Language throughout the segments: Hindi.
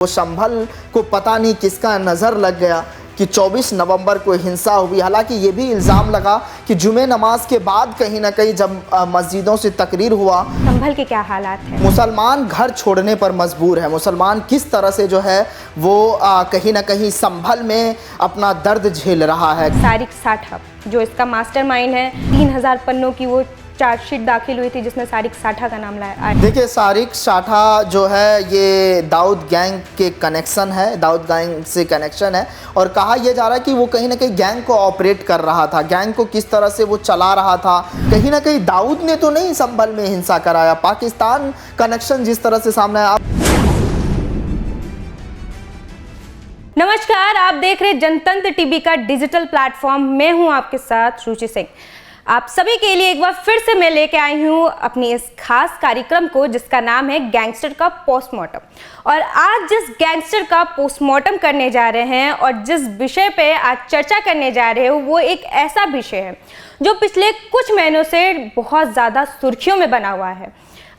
वो संभल को पता नहीं किसका नज़र लग गया कि 24 नवंबर को हिंसा हुई। हालांकि ये भी इल्ज़ाम लगा कि जुमे नमाज के बाद कहीं ना कहीं जब मस्जिदों से तकरीर हुआ, संभल के क्या हालात हैं, मुसलमान घर छोड़ने पर मजबूर है। मुसलमान किस तरह से जो है वो कहीं ना कहीं संभल में अपना दर्द झेल रहा है। सारिक साठा जो इसका मास्टरमाइंड है, 3000 पन्नों की वो चार्जशीट दाखिल हुई थी जिसमें सारिक साठा का नाम लाया। देखिए, सारिक साठा जो है ये दाऊद गैंग के कनेक्शन है, दाऊद गैंग से कनेक्शन है और कहा यह जा रहा है कि वो कहीं ना कहीं गैंग को ऑपरेट कर रहा था, गैंग को किस तरह से वो चला रहा था। कहीं ना कहीं दाऊद ने तो नहीं संभल में हिंसा कराया, पाकिस्तान कनेक्शन जिस तरह से सामने आया। नमस्कार, आप देख रहे जनतंत्र टीवी का डिजिटल प्लेटफॉर्म। मैं हूं आपके साथ रुचि सिंह। आप सभी के लिए एक बार फिर से मैं लेके आई हूं अपनी इस खास कार्यक्रम को जिसका नाम है गैंगस्टर का पोस्टमार्टम। और आज जिस गैंगस्टर का पोस्टमार्टम करने जा रहे हैं और जिस विषय पे आज चर्चा करने जा रहे हो वो एक ऐसा विषय है जो पिछले कुछ महीनों से बहुत ज़्यादा सुर्खियों में बना हुआ है।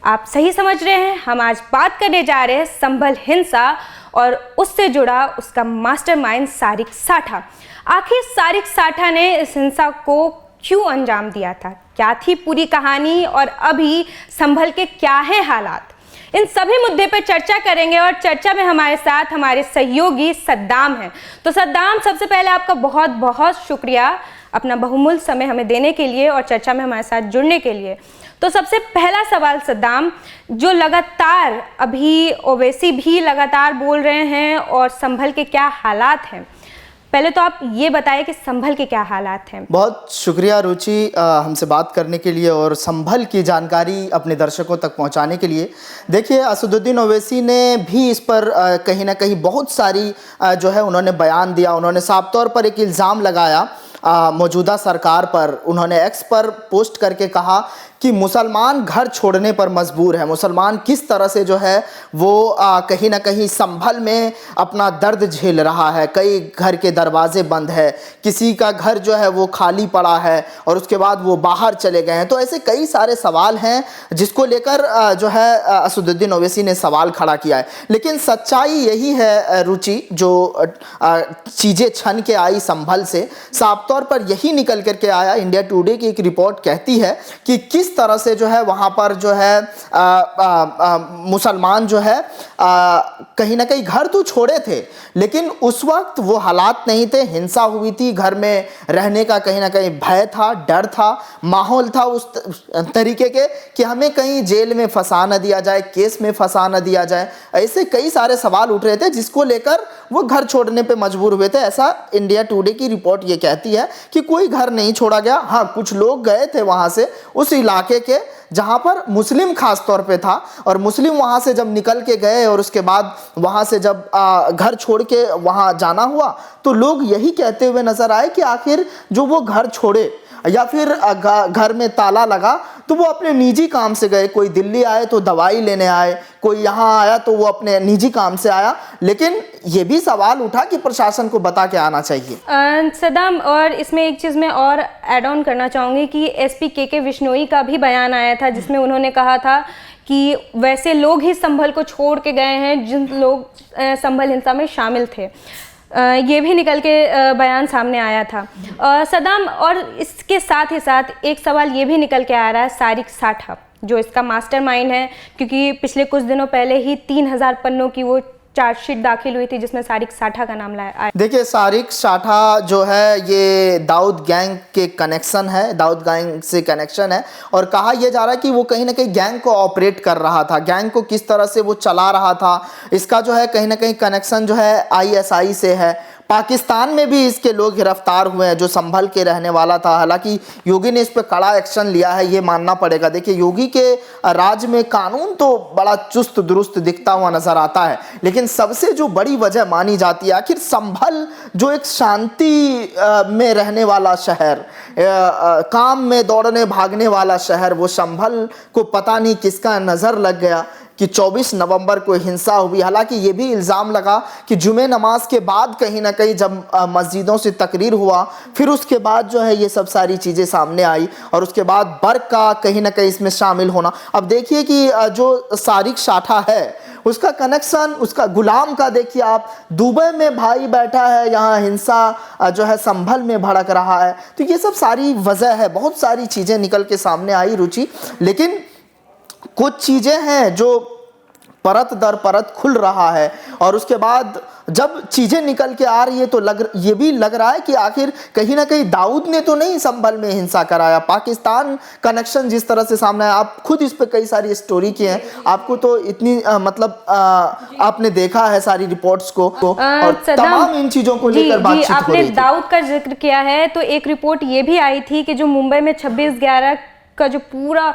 आप सही समझ रहे हैं, हम आज बात करने जा रहे हैं संभल हिंसा और उससे जुड़ा उसका मास्टरमाइंड सारिक साठा। आखिर सारिक साठा ने इस हिंसा को क्यों अंजाम दिया था, क्या थी पूरी कहानी और अभी संभल के क्या है हालात, इन सभी मुद्दे पर चर्चा करेंगे। और चर्चा में हमारे साथ हमारे सहयोगी सद्दाम हैं। तो सद्दाम, सबसे पहले आपका बहुत बहुत शुक्रिया अपना बहुमूल्य समय हमें देने के लिए और चर्चा में हमारे साथ जुड़ने के लिए। तो सबसे पहला सवाल सद्दाम, जो लगातार अभी ओवैसी भी लगातार बोल रहे हैं और संभल के क्या हालात हैं, पहले तो आप ये बताएं कि संभल के क्या हालात हैं। बहुत शुक्रिया रुचि हमसे बात करने के लिए और संभल की जानकारी अपने दर्शकों तक पहुंचाने के लिए। देखिए, असदुद्दीन ओवैसी ने भी इस पर कहीं ना कहीं बहुत सारी जो है उन्होंने बयान दिया। उन्होंने साफ तौर पर एक इल्ज़ाम लगाया मौजूदा सरकार पर। उन्होंने एक्स पर पोस्ट करके कहा कि मुसलमान घर छोड़ने पर मजबूर है। मुसलमान किस तरह से जो है वो कहीं ना कहीं संभल में अपना दर्द झेल रहा है। कई घर के दरवाजे बंद है, किसी का घर जो है वो खाली पड़ा है और उसके बाद वो बाहर चले गए हैं। तो ऐसे कई सारे सवाल हैं जिसको लेकर जो है असदुद्दीन ओवैसी ने सवाल खड़ा किया है। लेकिन सच्चाई यही है रुचि, जो चीज़ें छन के आई संभल से, साफ तौर पर यही निकल करके आया। इंडिया टुडे की एक रिपोर्ट कहती है कि किस तरह से जो है वहाँ पर जो है मुसलमान जो है कहीं ना कहीं घर तो छोड़े थे लेकिन उस वक्त वो हालात नहीं थे। हिंसा हुई थी, घर में रहने का कहीं ना कहीं भय था, डर था, माहौल था उस तरीके के कि हमें कहीं जेल में फंसा न दिया जाए, केस में फंसा न दिया जाए। ऐसे कई सारे सवाल उठ रहे थे जिसको लेकर वो घर छोड़ने पे मजबूर हुए थे। ऐसा इंडिया टुडे की रिपोर्ट ये कहती है कि कोई घर नहीं छोड़ा गया। हाँ, कुछ लोग गए थे वहाँ से, उस इलाके के जहाँ पर मुस्लिम खास तौर पे था, और मुस्लिम वहाँ से जब निकल के गए और उसके बाद वहाँ से जब घर छोड़ के वहाँ जाना हुआ तो लोग यही कहते हुए नजर आए कि आखिर जो वो घर छोड़े या फिर घर में ताला लगा तो वो अपने निजी काम से गए। कोई दिल्ली आए तो दवाई लेने आए, कोई यहाँ आया तो वो अपने निजी काम से आया। लेकिन ये भी सवाल उठा कि प्रशासन को बता के आना चाहिए। सद्दाम, और इसमें एक चीज़ मैं और ऐड ऑन करना चाहूँगी कि एसपी के विश्नोई का भी बयान आया था जिसमें उन्होंने कहा था कि वैसे लोग ही संभल को छोड़ के गए हैं जिन लोग संभल हिंसा में शामिल थे। ये भी निकल के बयान सामने आया था सद्दाम। और इसके साथ ही साथ एक सवाल ये भी निकल के आ रहा है सारिक साठा जो इसका मास्टरमाइंड है, क्योंकि पिछले कुछ दिनों पहले ही 3000 पन्नों की वो चार्जशीट दाखिल हुई थी जिसमें सारिक साठा का नाम लाया। देखिए, सारिक साठा जो है ये दाऊद गैंग के कनेक्शन है, दाऊद गैंग से कनेक्शन है और कहा यह जा रहा है कि वो कहीं ना कहीं गैंग को ऑपरेट कर रहा था, गैंग को किस तरह से वो चला रहा था। इसका जो है कहीं ना कहीं कनेक्शन जो है आईएसआई से है। पाकिस्तान में भी इसके लोग गिरफ्तार हुए हैं जो संभल के रहने वाला था। हालांकि योगी ने इस पर कड़ा एक्शन लिया है, ये मानना पड़ेगा। देखिए, योगी के राज में कानून तो बड़ा चुस्त दुरुस्त दिखता हुआ नजर आता है, लेकिन सबसे जो बड़ी वजह मानी जाती है, आखिर संभल जो एक शांति में रहने वाला शहर, काम में दौड़ने भागने वाला शहर, वो संभल को पता नहीं किसका नज़र लग गया कि 24 नवंबर को हिंसा हुई। हालांकि ये भी इल्ज़ाम लगा कि जुमे नमाज के बाद कहीं ना कहीं जब मस्जिदों से तकरीर हुआ, फिर उसके बाद जो है ये सब सारी चीज़ें सामने आई और उसके बाद बर्क का कहीं ना कहीं इसमें शामिल होना। अब देखिए कि जो सारिक साठा है उसका कनेक्शन उसका गुलाम का देखिए आप, दुबई में भाई बैठा है, यहाँ हिंसा जो है संभल में भड़क रहा है। तो ये सब सारी वजह है, बहुत सारी चीज़ें निकल के सामने आई रुचि, लेकिन कुछ चीज़ें हैं जो परत दर परत खुल रहा है, और उसके बाद जब चीज़ें निकल के आ रही है तो ये भी लग रहा है कि आखिर कहीं ना कहीं दाऊद ने तो नहीं संभल में हिंसा कराया। पाकिस्तान कनेक्शन जिस तरह से सामने आया, आप खुद इस पे कई सारी स्टोरी की हैं, आपको तो इतनी आपने देखा है सारी रिपोर्ट्स को, और तमाम इन चीज़ों को लेकर बातचीत हो आपने रही थी। दाऊद का जिक्र किया है, तो एक रिपोर्ट ये भी आई थी कि जो मुंबई में 26/11 का जो पूरा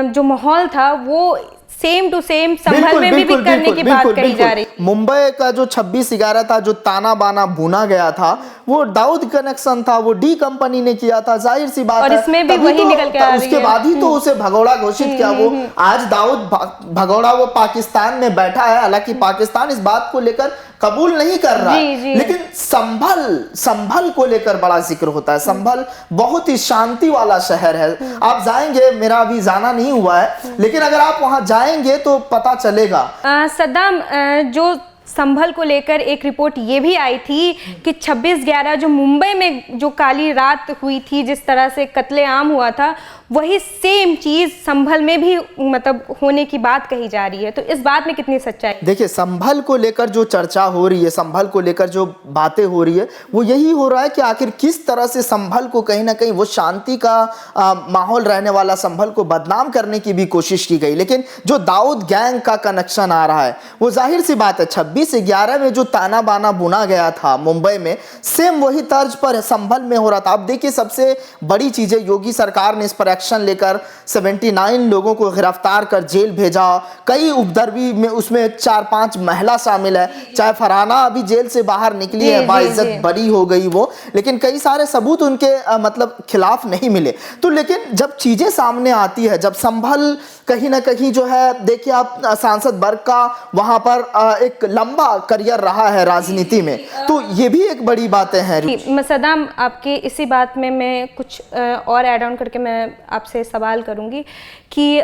जो माहौल था वो सेम टू सेम संभल में भी करने की बात कही जा रही। मुंबई का जो 26/11 था, जो ताना बाना बुना गया था, वो दाऊद कनेक्शन था, वो डी कंपनी ने किया था, जाहिर सी बात है। और इसमें भी वही निकल के आ रही है। उसके बाद ही तो उसे भगोड़ा घोषित किया। वो आज दाऊद भगोड़ा वो पाकिस्तान में बैठा है, हालांकि पाकिस्तान इस बात को लेकर कबूल नहीं कर रहा है, लेकिन संभल को लेकर बड़ा जिक्र होता है। संभल बहुत ही शांति वाला शहर है, आप जाएंगे, मेरा अभी जाना नहीं हुआ है, लेकिन अगर आप वहां जाएंगे तो पता चलेगा। सद्दाम, जो संभल को लेकर एक रिपोर्ट ये भी आई थी कि 26/11 जो मुंबई में जो काली रात हुई थी, जिस तरह से कत्लेआम हुआ था, वही सेम चीज संभल में भी मतलब होने की बात कही जा रही है। तो इस बात में कितनी सच्चाई? देखिए, संभल को लेकर जो चर्चा हो रही है, संभल को लेकर जो बातें हो रही है, वो यही हो रहा है कि आखिर किस तरह से संभल को कहीं ना कहीं वो शांति का माहौल रहने वाला संभल को बदनाम करने की भी कोशिश की गई। लेकिन जो दाऊद गैंग का कनेक्शन आ रहा है, वो जाहिर सी बात है 26/11 में जो ताना बाना बुना गया था मुंबई में, सेम वही तर्ज पर संभल में हो रहा था। अब देखिए, सबसे बड़ी चीज है, योगी सरकार ने इस पर एक्शन लेकर 79 लोगों को गिरफ्तार कर जेल भेजा। कई उपद्रवी में उसमें 4-5 महिला शामिल है। चाहे फरहाना अभी जेल से बाहर निकली है, बाइज्जत बरी हो गई वो, लेकिन कई सारे सबूत उनके मतलब खिलाफ नहीं मिले। तो लेकिन जब चीजें सामने आती है, जब संभल कहीं ना कहीं जो है, देखिए आप, सांसद वर्ग का वहां पर एक लंबा करियर रहा है राजनीति में, तो ये भी एक बड़ी बातें हैं। सद्दाम, आपके इसी बात में मैं कुछ और ऐड ऑन करके मैं आपसे सवाल करूंगी कि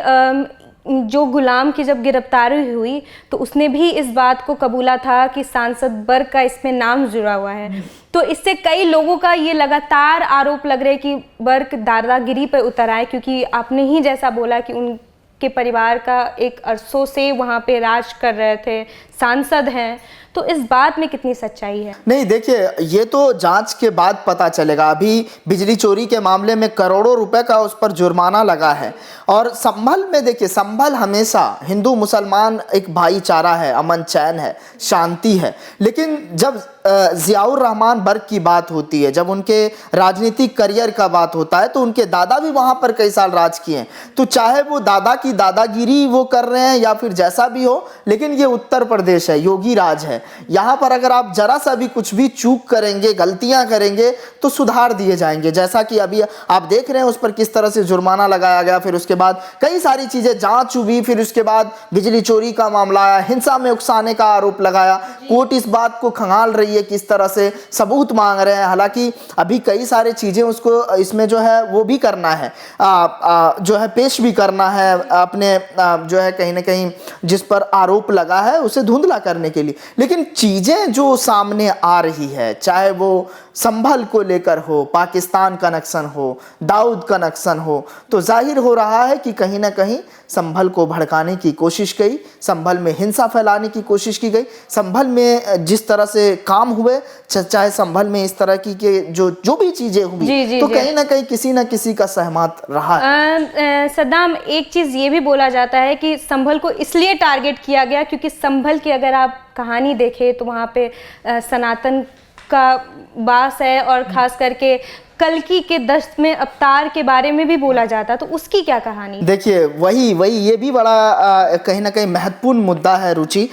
जो गुलाम की जब गिरफ्तारी हुई तो उसने भी इस बात को कबूला था कि सांसद वर्ग का इसमें नाम जुड़ा हुआ है। तो इससे कई लोगों का ये लगातार आरोप लग रहा है कि वर्ग दादागिरी पर उतर आए, क्योंकि आपने ही जैसा बोला कि उनके परिवार का एक अरसों से वहाँ पे राज कर रहे थे, सांसद हैं। तो इस बात में कितनी सच्चाई है? नहीं, देखिए, ये तो जांच के बाद पता चलेगा। अभी बिजली चोरी के मामले में करोड़ों रुपए का उस पर जुर्माना लगा है। और संभल में देखिए, संभल हमेशा हिंदू मुसलमान एक भाईचारा है, अमन चैन है, शांति है। लेकिन जब जियाउर रहमान बर्ग की बात होती है, जब उनके राजनीतिक करियर का बात होता है, तो उनके दादा भी वहां पर कई साल राज किए हैं। तो चाहे वो दादा की दादागिरी वो कर रहे हैं या फिर जैसा भी हो, लेकिन ये उत्तर प्रदेश है, योगी राज है। यहाँ पर अगर आप जरा सा भी कुछ भी चूक करेंगे, गलतियां करेंगे, तो सुधार दिए जाएंगे। जैसा कि अभी आप देख रहे हैं उस पर किस तरह से जुर्माना लगाया गया, फिर उसके बाद कई सारी चीजें जांच हुई, फिर उसके बाद बिजली चोरी का मामला आया, हिंसा में उकसाने का आरोप लगाया। कोर्ट इस बात को खंगाल रही है, किस तरह से सबूत मांग रहे हैं। हालांकि अभी कई सारी चीजें उसको इसमें जो है वो भी करना है, जो है पेश भी करना है अपने जो है कहीं ना कहीं जिस पर आरोप लगा है उसे धुंधला करने के लिए। लेकिन चीजें जो सामने आ रही है, चाहे वो संभल को लेकर हो, पाकिस्तान कनेक्शन हो, दाऊद कनेक्शन हो, तो जाहिर हो रहा है कि कहीं ना कहीं संभल को भड़काने की कोशिश की, संभल में हिंसा फैलाने की कोशिश की गई। संभल में जिस तरह से काम हुए, चाहे संभल में इस तरह की के जो भी चीजें हुई, तो कहीं ना कहीं किसी ना किसी का सहमत रहा है। सद्दाम, एक चीज ये भी बोला जाता है कि संभल को इसलिए टारगेट किया गया क्योंकि संभल की अगर आप कहानी देखें तो वहाँ पे सनातन का वास है, और खास करके कल्कि के 10वें अवतार के बारे में भी बोला जाता, तो उसकी क्या कहानी? देखिए, वही ये भी बड़ा कहीं ना कहीं महत्वपूर्ण मुद्दा है रुचि।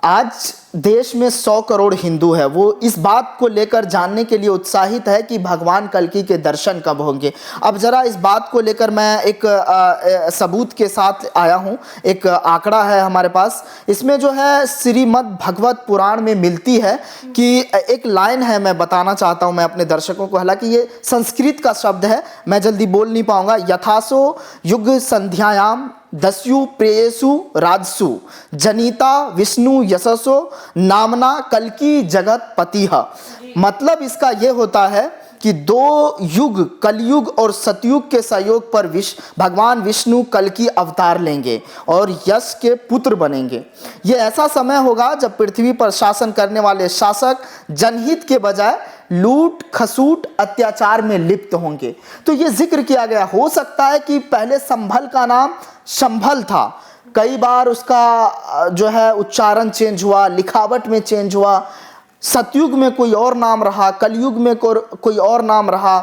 आज देश में 100 करोड़ हिंदू है, वो इस बात को लेकर जानने के लिए उत्साहित है कि भगवान कल्कि के दर्शन कब होंगे। अब जरा इस बात को लेकर मैं एक सबूत के साथ आया हूँ। एक आंकड़ा है हमारे पास, इसमें जो है श्रीमद् भगवत पुराण में मिलती है कि एक लाइन है, मैं बताना चाहता हूँ मैं अपने दर्शकों को, हालांकि ये संस्कृत का शब्द है, मैं जल्दी बोल नहीं पाऊंगा। यथासो युग संध्यायाम दस्यु प्रेयसु राजसु जनिता विष्णु यशसो नामना कल्कि जगत पतिह। मतलब इसका ये होता है कि दो युग, कलयुग और सतयुग के सहयोग पर भगवान विष्णु कल्कि अवतार लेंगे और यश के पुत्र बनेंगे। ये ऐसा समय होगा जब पृथ्वी पर शासन करने वाले शासक जनहित के बजाय लूट खसूट अत्याचार में लिप्त होंगे। तो ये जिक्र किया गया, हो सकता है कि पहले संभल का नाम शंभल था, कई बार उसका जो है उच्चारण चेंज हुआ, लिखावट में चेंज हुआ, सतयुग में कोई और नाम रहा, कलयुग में कोई और नाम रहा।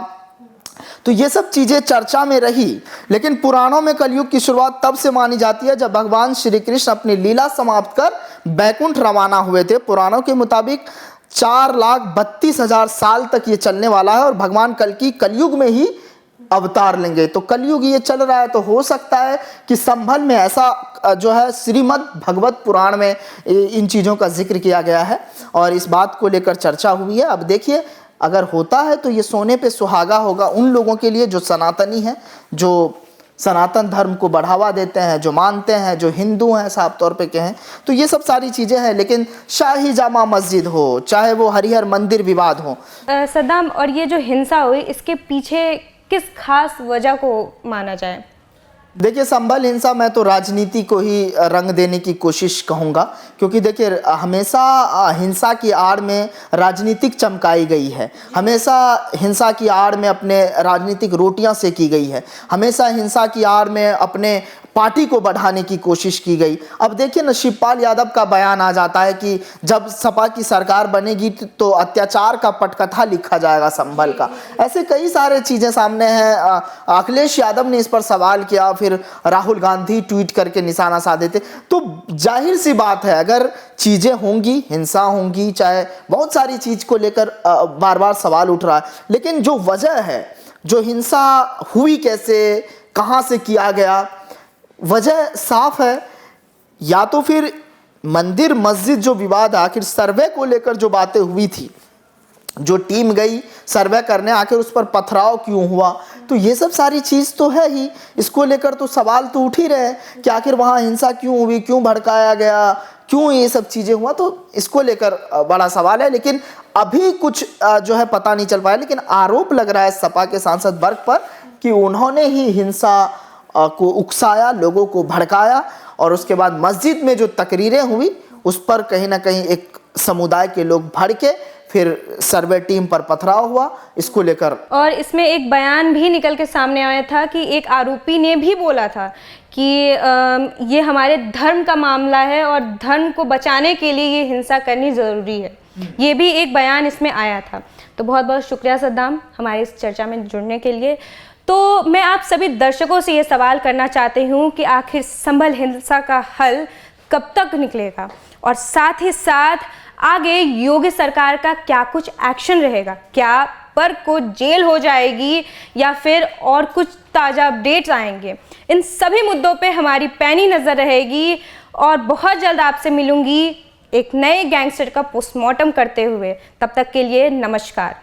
तो ये सब चीज़ें चर्चा में रही। लेकिन पुराणों में कलयुग की शुरुआत तब से मानी जाती है जब भगवान श्री कृष्ण अपनी लीला समाप्त कर बैकुंठ रवाना हुए थे। पुराणों के मुताबिक 4,32,000 साल तक ये चलने वाला है और भगवान कल्कि कलयुग में ही अवतार लेंगे। तो कलयुग ये चल रहा है, तो हो सकता है कि संभल में ऐसा जो है श्रीमद् भगवत पुराण में इन चीज़ों का जिक्र किया गया है और इस बात को लेकर चर्चा हुई है। अब देखिए, अगर होता है तो ये सोने पे सुहागा होगा उन लोगों के लिए जो सनातनी हैं, जो सनातन धर्म को बढ़ावा देते हैं, जो मानते हैं, जो हिंदू हैं साफ तौर पे कहें तो ये सब सारी चीज़ें हैं। लेकिन शाही जामा मस्जिद हो, चाहे वो हरिहर मंदिर विवाद हो। सद्दाम, और ये जो हिंसा हुई इसके पीछे किस खास वजह को माना जाए? देखिए, संभल हिंसा मैं तो राजनीति को ही रंग देने की कोशिश कहूँगा, क्योंकि देखिए हमेशा हिंसा की आड़ में राजनीतिक चमकाई गई है, हमेशा हिंसा की आड़ में अपने राजनीतिक रोटियां सेकी गई है, हमेशा हिंसा की आड़ में अपने पार्टी को बढ़ाने की कोशिश की गई। अब देखिए ना, शिवपाल यादव का बयान आ जाता है कि जब सपा की सरकार बनेगी तो अत्याचार का पटकथा लिखा जाएगा संभल का। ऐसे कई सारे चीज़ें सामने हैं। अखिलेश यादव ने इस पर सवाल किया, फिर राहुल गांधी ट्वीट करके निशाना साधे थे। तो जाहिर सी बात है, अगर चीज़ें होंगी, हिंसा होंगी, चाहे बहुत सारी चीज़ को लेकर बार बार सवाल उठ रहा है, लेकिन जो वजह है, जो हिंसा हुई कैसे, कहाँ से किया गया, वजह साफ है। या तो फिर मंदिर मस्जिद जो विवाद, आखिर सर्वे को लेकर जो बातें हुई थी, जो टीम गई सर्वे करने, आखिर उस पर पथराव क्यों हुआ, तो ये सब सारी चीज़ तो है ही। इसको लेकर तो सवाल तो उठ ही रहे कि आखिर वहाँ हिंसा क्यों हुई, क्यों भड़काया गया, क्यों ये सब चीज़ें हुआ, तो इसको लेकर बड़ा सवाल है। लेकिन अभी कुछ जो है पता नहीं चल पाया। लेकिन आरोप लग रहा है सपा के सांसद वर्ग पर कि उन्होंने ही हिंसा को उकसाया, लोगों को भड़काया और उसके बाद मस्जिद में जो तकरीरें हुई उस पर कहीं ना कहीं एक समुदाय के लोग भड़के, फिर सर्वे टीम पर पथराव हुआ। इसको लेकर और इसमें एक बयान भी निकल के सामने आया था कि एक आरोपी ने भी बोला था कि ये हमारे धर्म का मामला है और धर्म को बचाने के लिए ये हिंसा करनी ज़रूरी है। ये भी एक बयान इसमें आया था। तो बहुत बहुत शुक्रिया सद्दाम हमारे इस चर्चा में जुड़ने के लिए। तो मैं आप सभी दर्शकों से ये सवाल करना चाहती हूँ कि आखिर संभल हिंसा का हल कब तक निकलेगा और साथ ही साथ आगे योगी सरकार का क्या कुछ एक्शन रहेगा? क्या पर को जेल हो जाएगी या फिर और कुछ ताज़ा अपडेट्स आएंगे? इन सभी मुद्दों पे हमारी पैनी नज़र रहेगी और बहुत जल्द आपसे मिलूंगी एक नए गैंगस्टर का पोस्टमार्टम करते हुए। तब तक के लिए नमस्कार।